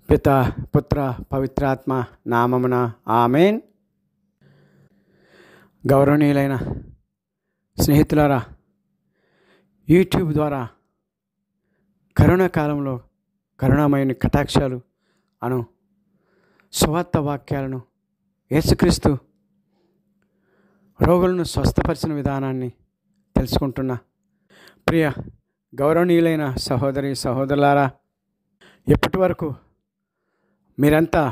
పిత పుత్ర పవిత్రాత్మ నామమున ఆమెన్. గౌరవనీయులైన స్నేహితులారా, యూట్యూబ్ ద్వారా కరోనా కాలంలో కరుణామయుని కటాక్షాలు అను సువార్త వాక్యాలను, యేసుక్రీస్తు రోగులను స్వస్థపరిచిన విధానాన్ని తెలుసుకుంటున్న ప్రియ గౌరవనీయులైన సహోదరి సహోదరులారా, ఇప్పటి వరకు మీరంతా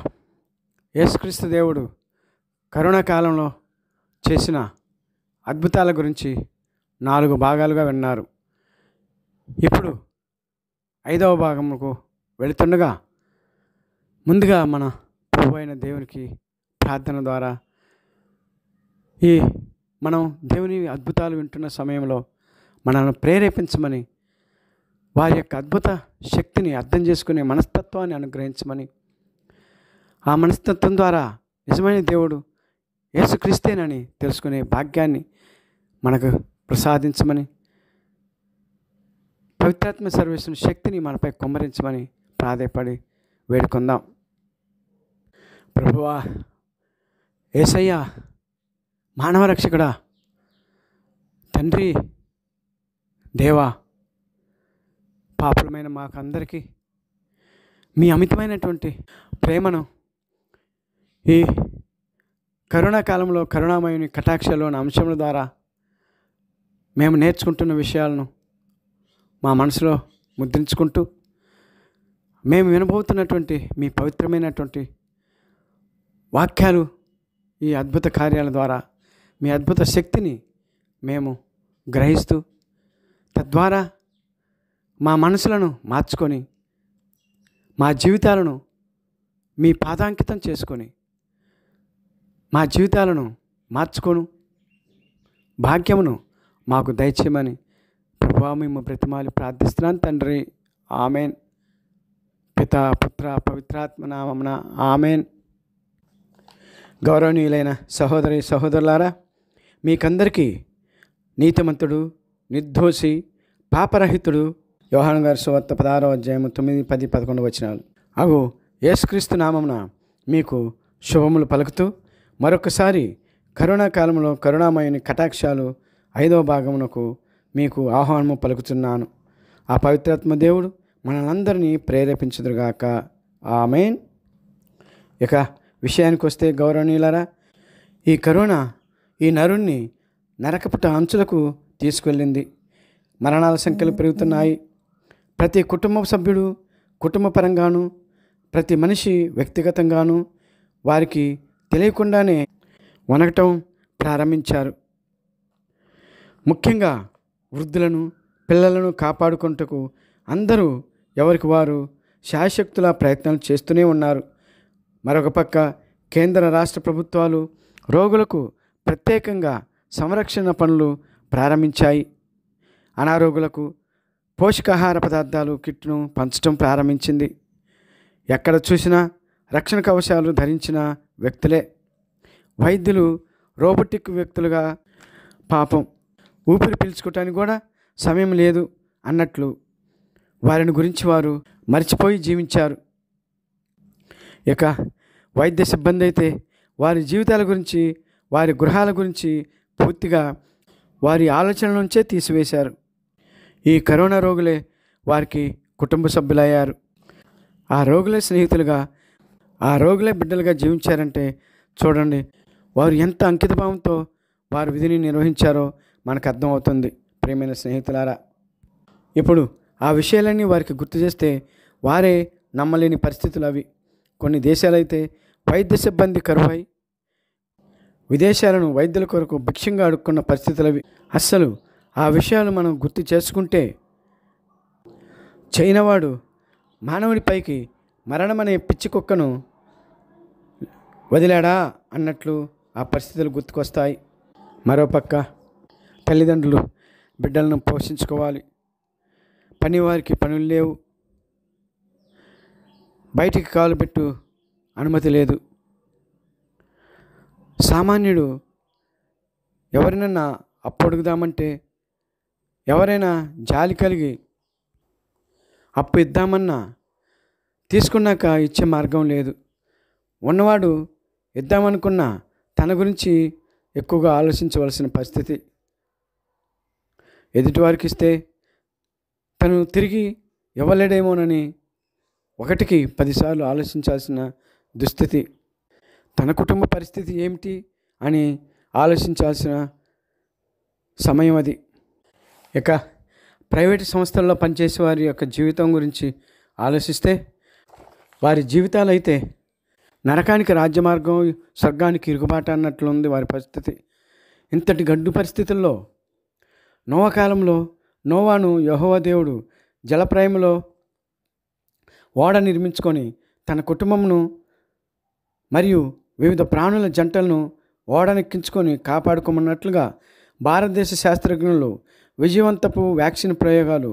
యేసుక్రీస్తు దేవుడు కరోనా కాలంలో చేసిన అద్భుతాల గురించి 4 భాగాలుగా విన్నారు. ఇప్పుడు 5వ భాగముకు వెళుతుండగా ముందుగా మన ప్రభు అయిన దేవునికి ప్రార్థన ద్వారా మనం దేవుని అద్భుతాలు వింటున్న సమయంలో మనల్ని ప్రేరేపించమని, వారి యొక్క అద్భుత శక్తిని అర్థం చేసుకునే మనస్తత్వాన్ని అనుగ్రహించమని, ఆ మనస్తత్వం ద్వారా నిజమైన దేవుడు యేసుక్రీస్తేనని తెలుసుకునే భాగ్యాన్ని మనకు ప్రసాదించమని, పవిత్రాత్మ సర్వేశ్వరుని శక్తిని మనపై కుమ్మరించమని ప్రాధేయపడి వేడుకుందాం. ప్రభువా, యేసయ్యా, మానవ రక్షకుడా, తండ్రి, దేవా, పాపులమైన మాకందరికీ మీ అమితమైనటువంటి ప్రేమను ఈ కరోనా కాలంలో కరుణామయుని కటాక్షలోని అంశముల ద్వారా మేము నేర్చుకుంటున్న విషయాలను మా మనసులో ముద్రించుకుంటూ, మేము వినబోతున్నటువంటి మీ పవిత్రమైనటువంటి వాక్యాలు, ఈ అద్భుత కార్యాల ద్వారా మీ అద్భుత శక్తిని మేము గ్రహిస్తూ, తద్వారా మా మనసులను మార్చుకొని, మా జీవితాలను మీ పాదాంకితం చేసుకొని, మా జీవితాలను మార్చుకొను భాగ్యమును మాకు దయచేయమని ప్రభువా మేము బ్రతిమాలి ప్రార్థిస్తున్నాను తండ్రి. ఆమెన్. పిత పుత్ర పవిత్రాత్మ నామమున ఆమెన్. గౌరవనీయులైన సహోదరి సహోదరులారా, మీకందరికీ నీతిమంతుడు, నిర్దోషి, పాపరహితుడు యోహాను గారి సువార్త 16వ అధ్యాయము 9, 10, 11 వచనాలు అగు యేసుక్రీస్తు నామమున మీకు శుభములు పలుకుతూ, మరొకసారి కరోనా కాలంలో కరుణామయుని కటాక్షాలు 5వ భాగమునకు మీకు ఆహ్వానము పలుకుతున్నాను. ఆ పవిత్రాత్మ దేవుడు మనందరినీ ప్రేరేపించుదురుగాక. ఆమెన్. ఇక విషయానికి వస్తే గౌరవనీయులారా, ఈ కరోనా ఈ నరుణ్ణి నరకపుట అంచులకు తీసుకెళ్ళింది. మరణాల సంఖ్యలు పెరుగుతున్నాయి. ప్రతి కుటుంబ సభ్యుడు కుటుంబ పరంగాను, ప్రతి మనిషి వ్యక్తిగతంగాను వారికి తెలియకుండానే వణకటం ప్రారంభించారు. ముఖ్యంగా వృద్ధులను, పిల్లలను కాపాడుకొనుటకు అందరూ ఎవరికి వారు శాయశక్తుల ప్రయత్నాలు చేస్తూనే ఉన్నారు. మరొక పక్క కేంద్ర రాష్ట్ర ప్రభుత్వాలు రోగులకు ప్రత్యేకంగా సంరక్షణ పనులు ప్రారంభించాయి. అనారోగులకు పోషకాహార పదార్థాలు కిట్ను పంచడం ప్రారంభించింది. ఎక్కడ చూసినా రక్షణ కవచాలు ధరించిన వ్యక్తులే. వైద్యులు రోబోటిక్ వ్యక్తులుగా, పాపం ఊపిరి పీల్చుకోవటానికి కూడా సమయం లేదు అన్నట్లు వారిని గురించి వారు మర్చిపోయి జీవించారు. ఇక వైద్య సిబ్బంది అయితే వారి జీవితాల గురించి, వారి గృహాల గురించి పూర్తిగా వారి ఆలోచన నుంచే తీసివేశారు. ఈ కరోనా రోగులే వారికి కుటుంబ సభ్యులయ్యారు. ఆ రోగులే స్నేహితులుగా, ఆ రోగులే బిడ్డలుగా జీవించారంటే చూడండి, వారు ఎంత అంకితభావంతో వారి విధిని నిర్వహించారో మనకు అర్థమవుతుంది. ప్రియమైన స్నేహితులారా, ఇప్పుడు ఆ విషయాలన్నీ వారికి గుర్తు చేస్తే వారే నమ్మలేని పరిస్థితులు అవి. కొన్ని దేశాలైతే వైద్య సిబ్బంది కరువై విదేశాలను వైద్యుల కొరకు భిక్షంగా అడుక్కున్న పరిస్థితులు అవి. అస్సలు ఆ విషయాలు మనం గుర్తు చేసుకుంటే చైనావాడు మానవుడిపైకి మరణమనే పిచ్చి కుక్కను వదిలాడా అన్నట్లు ఆ పరిస్థితులు గుర్తుకొస్తాయి. మరోపక్క తల్లిదండ్రులు బిడ్డలను పోషించుకోవాలి. పనివారికి పనులు లేవు. బయటికి కాలు పెట్టు అనుమతి లేదు. సామాన్యుడు ఎవరినన్నా అప్పు అడుగుదామంటే, ఎవరైనా జాలి కలిగి అప్పు ఇద్దామన్నా తీసుకున్నాక ఇచ్చే మార్గం లేదు. ఉన్నవాడు ఇద్దామనుకున్న తన గురించి ఎక్కువగా ఆలోచించవలసిన పరిస్థితి. ఎదుటివారికి ఇస్తే తను తిరిగి ఇవ్వలేడేమోనని ఒకటికి 10 సార్లు ఆలోచించాల్సిన దుస్థితి. తన కుటుంబ పరిస్థితి ఏమిటి అని ఆలోచించాల్సిన సమయం అది. ఇక ప్రైవేటు సంస్థల్లో పనిచేసే వారి యొక్క జీవితం గురించి ఆలోచిస్తే వారి జీవితాలు అయితే నరకానికి రాజ్యమార్గం, స్వర్గానికి ఇరుగుబాట అన్నట్లుంది వారి పరిస్థితి. ఇంతటి గడ్డు పరిస్థితుల్లో నోవా కాలంలో నోవాను యెహోవా దేవుడు జలప్రాయంలో ఓడ నిర్మించుకొని తన కుటుంబమును మరియు వివిధ ప్రాణుల జంటలను ఓడనెక్కించుకొని కాపాడుకోమన్నట్లుగా భారతదేశ శాస్త్రజ్ఞులు విజయవంతపు వ్యాక్సిన్ ప్రయోగాలు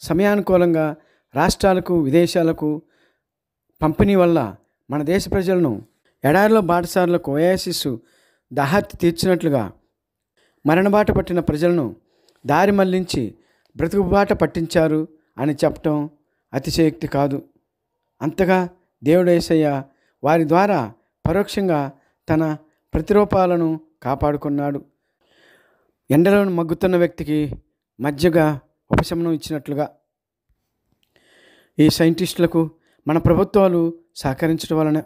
సమయానుకూలంగా రాష్ట్రాలకు, విదేశాలకు పంపిణీ వల్ల మన దేశ ప్రజలను ఎడారిలో బాటసారులకు ఓయాసిస్ దాహార్తి తీర్చినట్లుగా మరణబాట పట్టిన ప్రజలను దారి మళ్లించి బ్రతుకుబాట పట్టించారు అని చెప్పటం అతిశయోక్తి కాదు. అంతగా దేవుడు యేసయ్య వారి ద్వారా పరోక్షంగా తన ప్రతిరూపాలను కాపాడుకున్నాడు. ఎండలో మగ్గుతున్న వ్యక్తికి మధ్యగా ఉపశమనం ఇచ్చినట్లుగా ఈ సైంటిస్టులకు మన ప్రభుత్వాలు సహకరించడం వలన,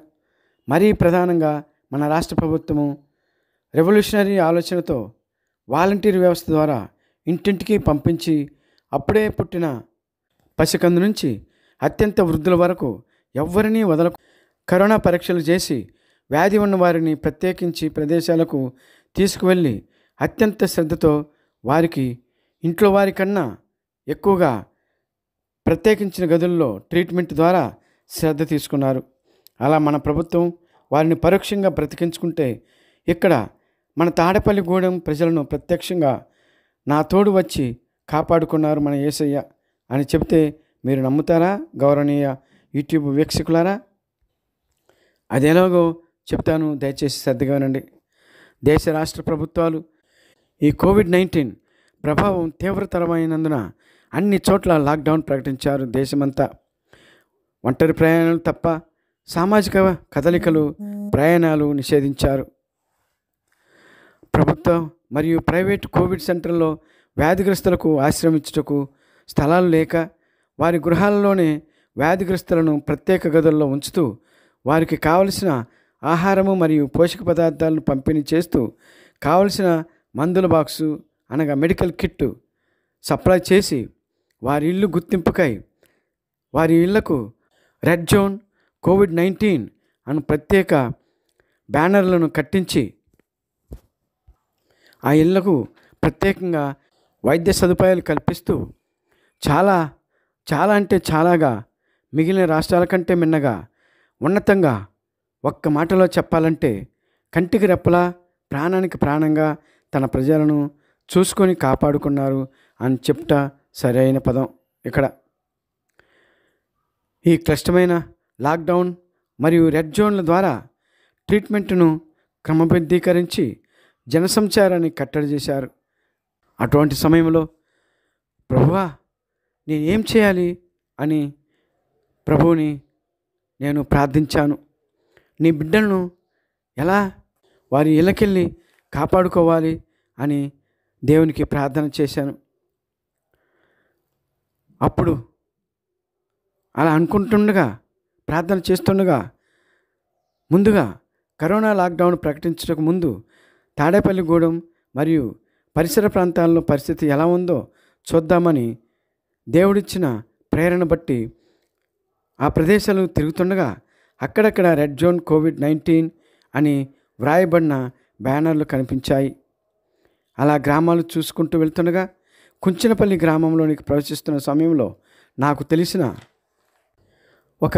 మరీ ప్రధానంగా మన రాష్ట్ర ప్రభుత్వము రెవల్యూషనరీ ఆలోచనతో వాలంటీర్ వ్యవస్థ ద్వారా ఇంటింటికి పంపించి అప్పుడే పుట్టిన పసికందు నుంచి అత్యంత వృద్ధుల వరకు ఎవ్వరినీ వదలకు కరోనా పరీక్షలు చేసి వ్యాధి ఉన్న వారిని ప్రత్యేకించి ప్రదేశాలకు తీసుకువెళ్ళి అత్యంత శ్రద్ధతో వారికి ఇంట్లో వారికన్నా ఎక్కువగా ప్రత్యేకించిన గదుల్లో ట్రీట్మెంట్ ద్వారా శ్రద్ధ తీసుకున్నారు. అలా మన ప్రభుత్వం వారిని పరోక్షంగా బ్రతికించుకుంటే ఇక్కడ మన తాడేపల్లిగూడెం ప్రజలను ప్రత్యక్షంగా నా తోడు వచ్చి కాపాడుకున్నారు మన యేసయ్య అని చెబితే మీరు నమ్ముతారా గౌరవనీయ యూట్యూబ్ వీక్షకులారా? అదేలాగో చెప్తాను, దయచేసి శ్రద్ధగా వినండి. దేశ రాష్ట్ర ప్రభుత్వాలు ఈ కోవిడ్-19 ప్రభావం తీవ్రతరమైనందున అన్ని చోట్ల లాక్డౌన్ ప్రకటించారు. దేశమంతా ఒంటరి ప్రయాణాలు తప్ప సామాజిక కదలికలు, ప్రయాణాలు నిషేధించారు. ప్రభుత్వ మరియు ప్రైవేటు కోవిడ్ సెంటర్లో వ్యాధిగ్రస్తులకు ఆశ్రమించుటకు స్థలాలు లేక వారి గృహాలలోనే వ్యాధిగ్రస్తులను ప్రత్యేక గదుల్లో ఉంచుతూ వారికి కావలసిన ఆహారము మరియు పోషక పదార్థాలను పంపిణీ చేస్తూ కావలసిన మందుల బాక్సు అనగా మెడికల్ కిట్ సప్లై చేసి వారి ఇల్లు గుర్తింపుకై వారి ఇళ్లకు రెడ్ జోన్ కోవిడ్-19 అను ప్రత్యేక బ్యానర్లను కట్టించి ఆ ఇళ్లకు ప్రత్యేకంగా వైద్య సదుపాయాలు కల్పిస్తూ చాలా అంటే చాలాగా మిగిలిన రాష్ట్రాల కంటే మిన్నగా ఉన్నతంగా ఒక్క మాటలో చెప్పాలంటే కంటికి రెప్పలా ప్రాణానికి ప్రాణంగా తన ప్రజలను చూసుకొని కాపాడుకున్నారు అని చెప్తా సరైన పదం. ఇక్కడ ఈ క్లిష్టమైన లాక్డౌన్ మరియు రెడ్ జోన్ల ద్వారా ట్రీట్మెంట్ను క్రమబద్ధీకరించి జనసంచారాన్ని కట్టడి చేశారు. అటువంటి సమయంలో ప్రభువా నేనేం చేయాలి అని ప్రభువుని నేను ప్రార్థించాను. నీ బిడ్డలను ఎలా వారి ఇళ్ళకెళ్ళి కాపాడుకోవాలి అని దేవునికి ప్రార్థన చేశాను. అప్పుడు అలా అనుకుంటుండగా ప్రార్థన చేస్తుండగా ముందుగా కరోనా లాక్డౌన్ ప్రకటించడానికి ముందు తాడేపల్లిగూడెం మరియు పరిసర ప్రాంతాల్లో పరిస్థితి ఎలా ఉందో చూద్దామని దేవుడిచ్చిన ప్రేరణ బట్టి ఆ ప్రదేశాలు తిరుగుతుండగా అక్కడక్కడ రెడ్ జోన్ కోవిడ్-19 అని వ్రాయబడిన బ్యానర్లు కనిపించాయి. అలా గ్రామాలు చూసుకుంటూ వెళ్తుండగా కుంచనపల్లి గ్రామంలోనికి ప్రవేశిస్తున్న సమయంలో నాకు తెలిసిన ఒక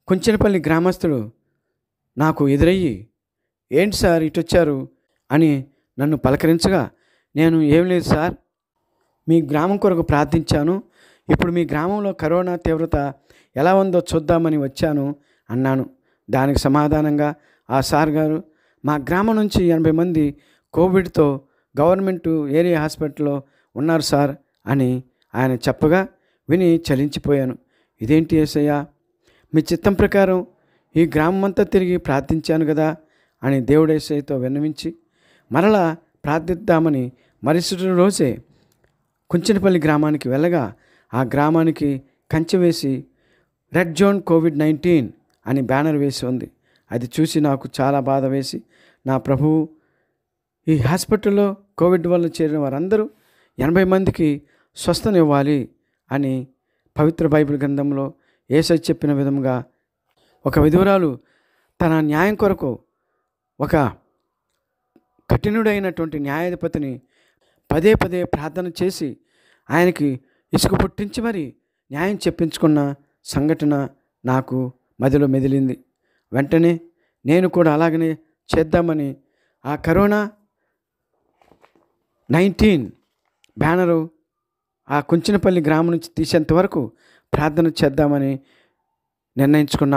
కుంచనపల్లి గ్రామస్తుడు నాకు ఎదురయ్యి, ఏంటి సార్ ఇటు వచ్చారు అని నన్ను పలకరించగా, నేను ఏం లేదు సార్, మీ గ్రామం కొరకు ప్రార్థించాను, ఇప్పుడు మీ గ్రామంలో కరోనా తీవ్రత ఎలా ఉందో చూద్దామని వచ్చాను అన్నాను. దానికి సమాధానంగా ఆ సార్ గారు, మా గ్రామం నుంచి 80 మంది కోవిడ్తో గవర్నమెంట్ ఏరియా హాస్పిటల్లో ఉన్నారు సార్ అని ఆయన చెప్పగా విని చలించిపోయాను. ఇదేంటి యేసయ్యా, మీ చిత్తం ప్రకారం ఈ గ్రామం అంతా తిరిగి ప్రార్థించాను కదా అని దేవుడు యేసయ్యతో విన్నవించి మరలా ప్రార్థిద్దామని మరుసటి రోజే కుంచెనపల్లి గ్రామానికి వెళ్ళగా ఆ గ్రామానికి కంచె వేసి రెడ్ జోన్ కోవిడ్-19 అని బ్యానర్ వేసి ఉంది. అది చూసి నాకు చాలా బాధ వేసి, నా ప్రభువు ఈ హాస్పిటల్లో కోవిడ్ వల్ల చేరిన వారందరూ 80 మందికి స్వస్థనివ్వాలి అని పవిత్ర బైబిల్ గ్రంథంలో యేసయ్య చెప్పిన విధంగా ఒక విధురాలు తన న్యాయం కొరకు ఒక కఠినుడైనటువంటి న్యాయాధిపతిని పదే పదే ప్రార్థన చేసి ఆయనకి ఇసుక పుట్టించి మరి న్యాయం చెప్పించుకున్న సంఘటన నాకు మదిలో మెదిలింది. వెంటనే నేను కూడా అలాగనే చేద్దామని ఆ కరోనా-19 బ్యానరు ఆ కుంచెనపల్లి గ్రామం నుంచి తీసేంత వరకు ప్రార్థన చేద్దామని నిర్ణయించుకున్న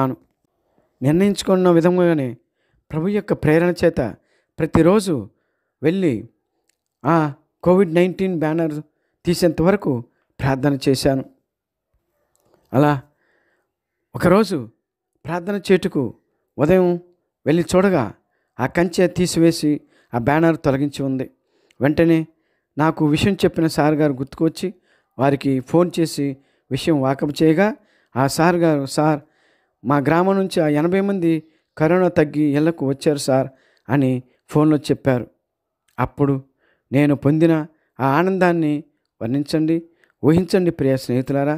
విధంగానే ప్రభు యొక్క ప్రేరణ చేత ప్రతిరోజు వెళ్ళి ఆ కోవిడ్-19 బ్యానర్ తీసేంత వరకు ప్రార్థన చేశాను. అలా ఒకరోజు ప్రార్థన చేటుకు ఉదయం వెళ్ళి చూడగా ఆ కంచె తీసివేసి ఆ బ్యానర్ తొలగించి ఉంది. వెంటనే నాకు విషయం చెప్పిన సార్ గారు గుర్తుకొచ్చి వారికి ఫోన్ చేసి విషయం వాకపు చేయగా ఆ సార్ గారు, సార్ మా గ్రామం నుంచి ఆ 80 మంది కరోనా తగ్గి ఇళ్లకు వచ్చారు సార్ అని ఫోన్లో చెప్పారు. అప్పుడు నేను పొందిన ఆ ఆనందాన్ని ఊహించండి ప్రియ స్నేహితులారా.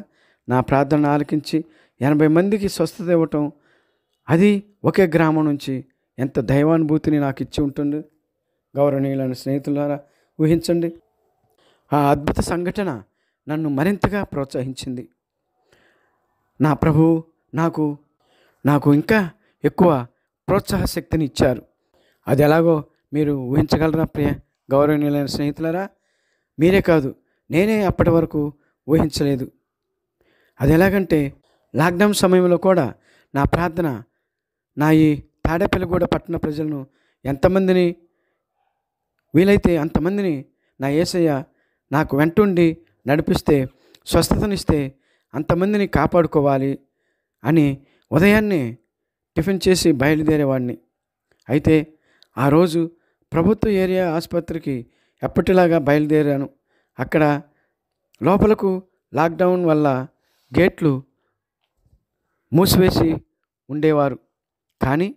నా ప్రార్థన ఆలకించి 80 మందికి స్వస్థత ఇవ్వటం, అది ఒకే గ్రామం నుంచి ఎంత దైవానుభూతిని నాకు ఇచ్చి ఉంటుంది. గౌరవనీయులైన స్నేహితులారా, ఊహించండి. ఆ అద్భుత సంఘటన నన్ను మరింతగా ప్రోత్సహించింది. నా ప్రభువు నాకు ఇంకా ఎక్కువ ప్రోత్సాహ శక్తిని ఇచ్చారు. అది ఎలాగో మీరు ఊహించగలరా ప్రియ గౌరవనీయులైన స్నేహితులారా? మీరే కాదు, నేనే అప్పటి వరకు ఊహించలేదు. అది ఎలాగంటే లాక్డౌన్ సమయంలో కూడా నా ప్రార్థన నా ఈ తాడేపల్లిగూడ పట్టణ ప్రజలను ఎంతమందిని వీలైతే అంతమందిని నా యేసయ్య నాకు వెంటుండి నడిపిస్తే, స్వస్థతనిస్తే అంతమందిని కాపాడుకోవాలి అని ఉదయాన్నే టిఫిన్ చేసి బయలుదేరేవాడిని. అయితే ఆ రోజు ప్రభుత్వ ఏరియా ఆసుపత్రికి ఎప్పటిలాగా బయలుదేరాను. అక్కడ లోపలకు లాక్డౌన్ వల్ల గేట్లు మూసివేసి ఉండేవారు. కానీ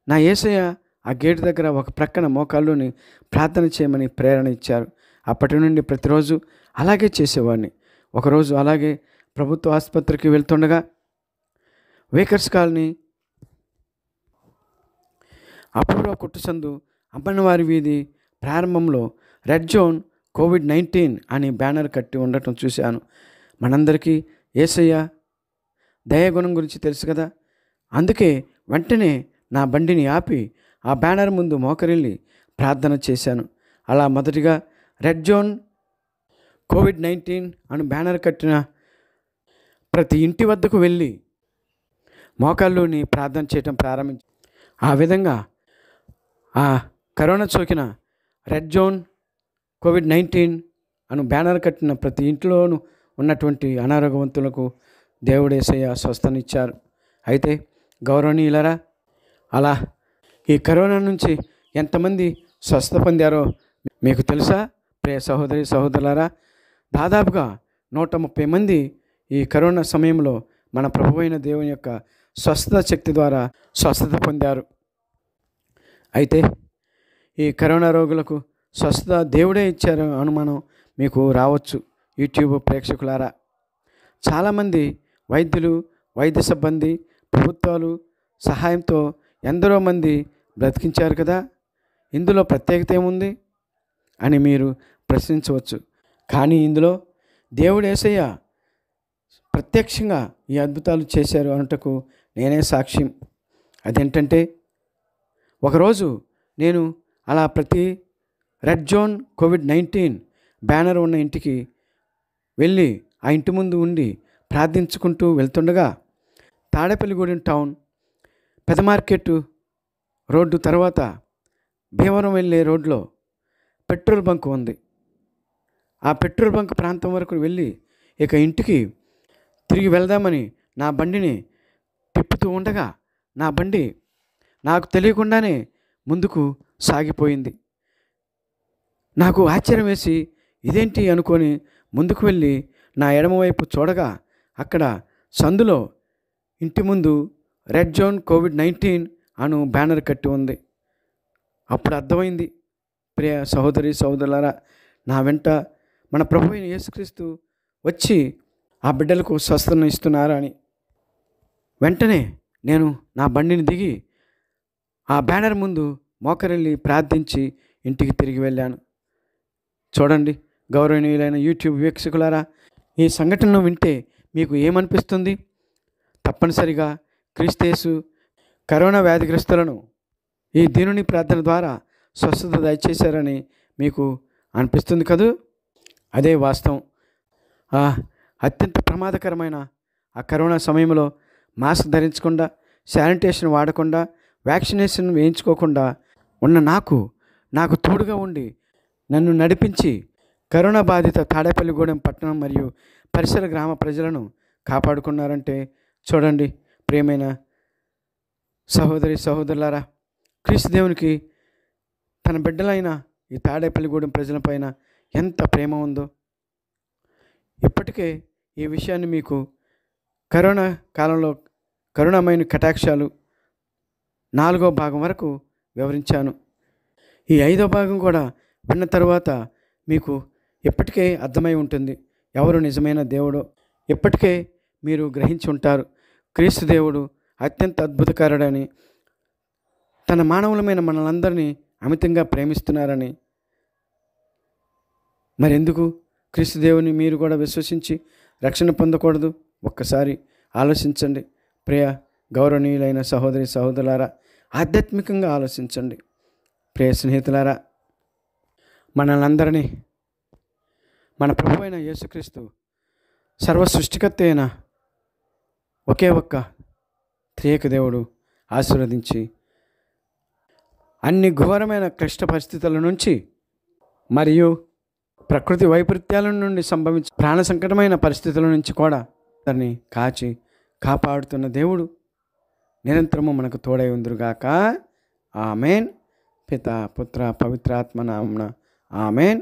నా యేసయ్య ఆ గేటు దగ్గర ఒక ప్రక్కన మోకాళ్ళుని ప్రార్థన చేయమని ప్రేరణ ఇచ్చారు. అప్పటి నుండి ప్రతిరోజు అలాగే చేసేవాడిని. ఒకరోజు అలాగే ప్రభుత్వ ఆసుపత్రికి వెళ్తుండగా వేకర్స్ కాలనీ అపూర్వ కుట్టుసందు అమ్మనవారి వీధి ప్రారంభంలో రెడ్ జోన్ కోవిడ్-19 అని బ్యానర్ కట్టి ఉండటం చూశాను. మనందరికీ యేసయ్య దయాగుణం గురించి తెలుసు కదా. అందుకే వెంటనే నా బండిని ఆపి ఆ బ్యానర్ ముందు మోకరిల్లి ప్రార్థన చేశాను. అలా మొదటిగా రెడ్ జోన్ కోవిడ్-19 అని బ్యానర్ కట్టిన ప్రతి ఇంటి వద్దకు వెళ్ళి మోకాళ్ళుని ప్రార్థన చేయటం ప్రారంభించి, ఆ విధంగా ఆ కరోనా సోకిన రెడ్ జోన్ కోవిడ్-19 అను బ్యానర్ కట్టిన ప్రతి ఇంట్లోనూ ఉన్నటువంటి అనారోగ్యవంతులకు దేవుడు యేసయ్య స్వస్థనిచ్చారు. అయితే గౌరవనీయులారా, అలా ఈ కరోనా నుంచి ఎంతమంది స్వస్థ పొందారో మీకు తెలుసా ప్రియ సహోదరి సహోదరులారా? దాదాపుగా 130 మంది ఈ కరోనా సమయంలో మన ప్రభువైన దేవుని యొక్క స్వస్థత శక్తి ద్వారా స్వస్థత పొందారు. అయితే ఈ కరోనా రోగులకు స్వస్థత దేవుడే ఇచ్చారు అనుమానం మీకు రావచ్చు యూట్యూబ్ ప్రేక్షకులారా. చాలామంది వైద్యులు, వైద్య సిబ్బంది, ప్రభుత్వాలు సహాయంతో ఎందరో మంది బ్రతికించారు కదా. ఇందులో ప్రత్యేకత ఏముంది అని మీరు ప్రశ్నించవచ్చు. కానీ ఇందులో దేవుడు యేసయ్య ప్రత్యక్షంగా ఈ అద్భుతాలు చేశారు అనుటకు నేనే సాక్ష్యం. అదేంటంటే, ఒకరోజు నేను అలా ప్రతి రెడ్ జోన్ కోవిడ్-19 బ్యానర్ ఉన్న ఇంటికి వెళ్ళి ఆ ఇంటి ముందు ఉండి ప్రార్థించుకుంటూ వెళ్తుండగా తాడేపల్లిగూడెం టౌన్ పెద్ద మార్కెట్ రోడ్డు తర్వాత భీమవరం వెళ్ళే రోడ్లో పెట్రోల్ బంక్ ఉంది. ఆ పెట్రోల్ బంక్ ప్రాంతం వరకు వెళ్ళి ఇక ఇంటికి తిరిగి వెళ్దామని నా బండిని తిప్పుతూ ఉండగా నా బండి నాకు తెలియకుండానే ముందుకు సాగిపోయింది. నాకు ఆశ్చర్యం వేసి ఇదేంటి అనుకొని ముందుకు వెళ్ళి నా ఎడమవైపు చూడగా అక్కడ సందులో ఇంటి ముందు రెడ్ జోన్ కోవిడ్-19 అను బ్యానర్ కట్టి ఉంది. అప్పుడు అర్థమైంది, ప్రియ సహోదరి సహోదరులారా, నా వెంట మన ప్రభు అయిన యేసుక్రీస్తు వచ్చి ఆ బిడ్డలకు స్వస్థతను ఇస్తున్నారు అని. వెంటనే నేను నా బండిని దిగి ఆ బ్యానర్ ముందు మోకరిల్లి ప్రార్థించి ఇంటికి తిరిగి వెళ్ళాను. చూడండి గౌరవనీయులైన యూట్యూబ్ వీక్షకులారా, ఈ సంఘటనను వింటే మీకు ఏమనిపిస్తుంది? తప్పనిసరిగా క్రీస్తు కరోనా వ్యాధిగ్రస్తులను ఈ దీనుని ప్రార్థన ద్వారా స్వస్థత దయచేశారని మీకు అనిపిస్తుంది కదూ? అదే వాస్తవం. అత్యంత ప్రమాదకరమైన ఆ కరోనా సమయంలో మాస్క్ ధరించకుండా, శానిటేషన్ వాడకుండా, వ్యాక్సినేషన్ వేయించుకోకుండా ఉన్న నాకు తోడుగా ఉండి నన్ను నడిపించి కరోనా బాధిత తాడేపల్లిగూడెం పట్టణం మరియు పరిసర గ్రామ ప్రజలను కాపాడుకున్నారంటే చూడండి ప్రియమైన సహోదరి సహోదరులారా, క్రీస్తు దేవునికి తన బిడ్డలైన ఈ తాడేపల్లిగూడెం ప్రజలపైన ఎంత ప్రేమ ఉందో. ఇప్పటికే ఈ విషయాన్ని మీకు కరోనా కాలంలో కరుణామయన కటాక్షాలు 4వ భాగం వరకు వివరించాను. ఈ 5వ భాగం కూడా విన్న తర్వాత మీకు ఇప్పటికే అర్థమై ఉంటుంది ఎవరు నిజమైన దేవుడో. ఇప్పటికే మీరు గ్రహించి ఉంటారు క్రీస్తు దేవుడు అత్యంత అద్భుతకారుడని, తన మానవులమైన మనలందరినీ అమితంగా ప్రేమిస్తున్నారని. మరెందుకు క్రీస్తు దేవుని మీరు కూడా విశ్వసించి రక్షణ పొందకూడదు? ఒక్కసారి ఆలోచించండి ప్రియ గౌరవనీయులైన సహోదరి సహోదరులారా, ఆధ్యాత్మికంగా ఆలోచించండి. ప్రియ స్నేహితులారా, మనల్నందరినీ మన ప్రభు అయిన యేసుక్రీస్తు సర్వ సృష్టికర్త అయిన ఒకే ఒక్క త్రియేక దేవుడు ఆశీర్వదించి అన్ని ఘోరమైన క్లిష్ట పరిస్థితుల నుంచి మరియు ప్రకృతి వైపరీత్యాల నుండి సంభవించే ప్రాణ సంకటమైన పరిస్థితుల నుంచి కూడా దాన్ని కాచి కాపాడుతున్న దేవుడు నిరంతరము మనకు తోడై ఉందురుగాక. ఆమెన్. పిత పుత్ర పవిత్రాత్మ నామమున ఆమెన్.